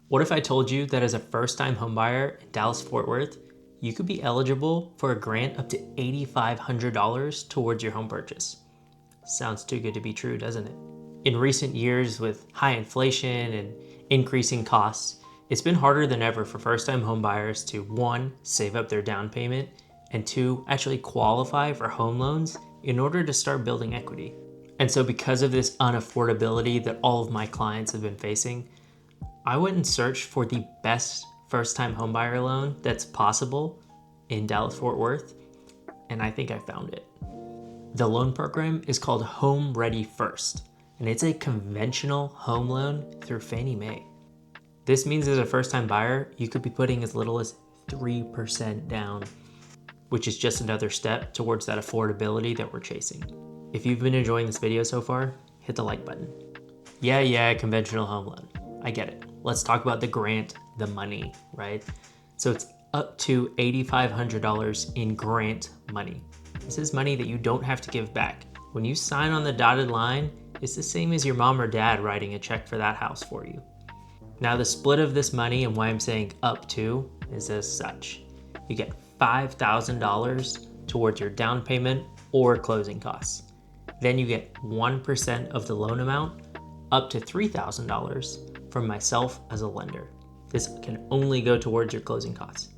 What if I told you that as a first-time homebuyer in Dallas-Fort Worth, you could be eligible for a grant up to $8,500 towards your home purchase? Sounds too good to be true, doesn't it? In recent years, with high inflation and increasing costs, it's been harder than ever for first-time homebuyers to, one, save up their down payment, and two, actually qualify for home loans in order to start building equity. And so because of this unaffordability that all of my clients have been facing, I went and searched for the best first-time homebuyer loan that's possible in Dallas-Fort Worth, and I think I found it. The loan program is called HomeReady First, and it's a conventional home loan through Fannie Mae. This means as a first-time buyer, you could be putting as little as 3% down, which is just another step towards that affordability that we're chasing. If you've been enjoying this video so far, hit the like button. Yeah, conventional home loan. I get it. Let's talk about the grant, the money, right? So it's up to $8,500 in grant money. This is money that you don't have to give back. When you sign on the dotted line, it's the same as your mom or dad writing a check for that house for you. Now the split of this money and why I'm saying up to is as such. You get $5,000 towards your down payment or closing costs. Then you get 1% of the loan amount up to $3,000 from myself as a lender. This can only go towards your closing costs.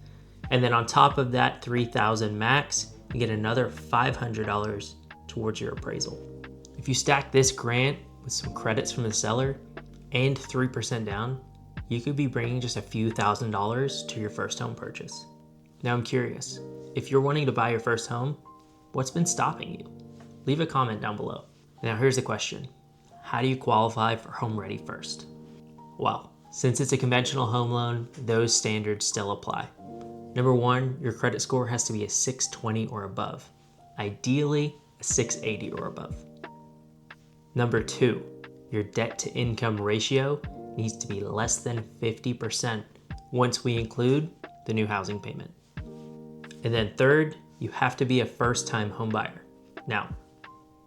And then on top of that $3,000 max, you get another $500 towards your appraisal. If you stack this grant with some credits from the seller and 3% down, you could be bringing just a few $1,000s to your first home purchase. Now I'm curious, if you're wanting to buy your first home, what's been stopping you? Leave a comment down below. Now here's the question. How do you qualify for HomeReady First? Well, since it's a conventional home loan, those standards still apply. Number one, your credit score has to be a 620 or above. Ideally, a 680 or above. Number two, your debt to income ratio needs to be less than 50% once we include the new housing payment. And then third, you have to be a first-time homebuyer. Now,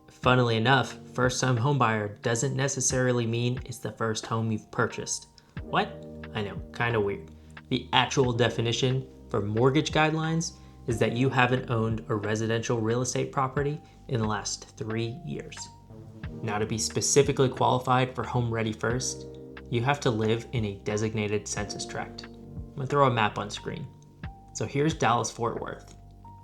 funnily enough, first-time homebuyer doesn't necessarily mean it's the first home you've purchased. What? I know, kind of weird. The actual definition for mortgage guidelines is that you haven't owned a residential real estate property in the last 3 years. Now, to be specifically qualified for HomeReady First, you have to live in a designated census tract. I'm gonna throw a map on screen. So here's Dallas-Fort Worth.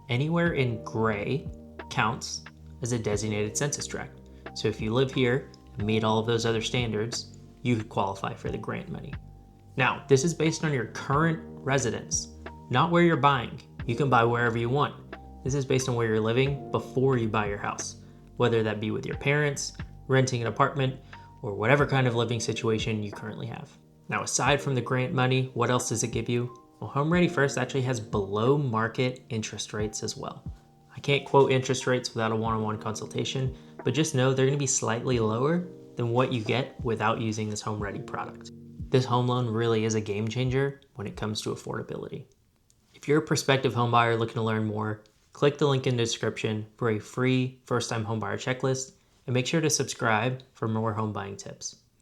Anywhere in gray counts as a designated census tract. So if you live here and meet all of those other standards, you could qualify for the grant money. Now, this is based on your current residence, not where you're buying. You can buy wherever you want. This is based on where you're living before you buy your house, whether that be with your parents, renting an apartment, or whatever kind of living situation you currently have. Now, aside from the grant money, what else does it give you? Well, HomeReady First actually has below market interest rates as well. I can't quote interest rates without a one-on-one consultation, but just know they're gonna be slightly lower than what you get without using this HomeReady product. This home loan really is a game changer when it comes to affordability. If you're a prospective homebuyer looking to learn more, click the link in the description for a free first-time homebuyer checklist, and make sure to subscribe for more home buying tips.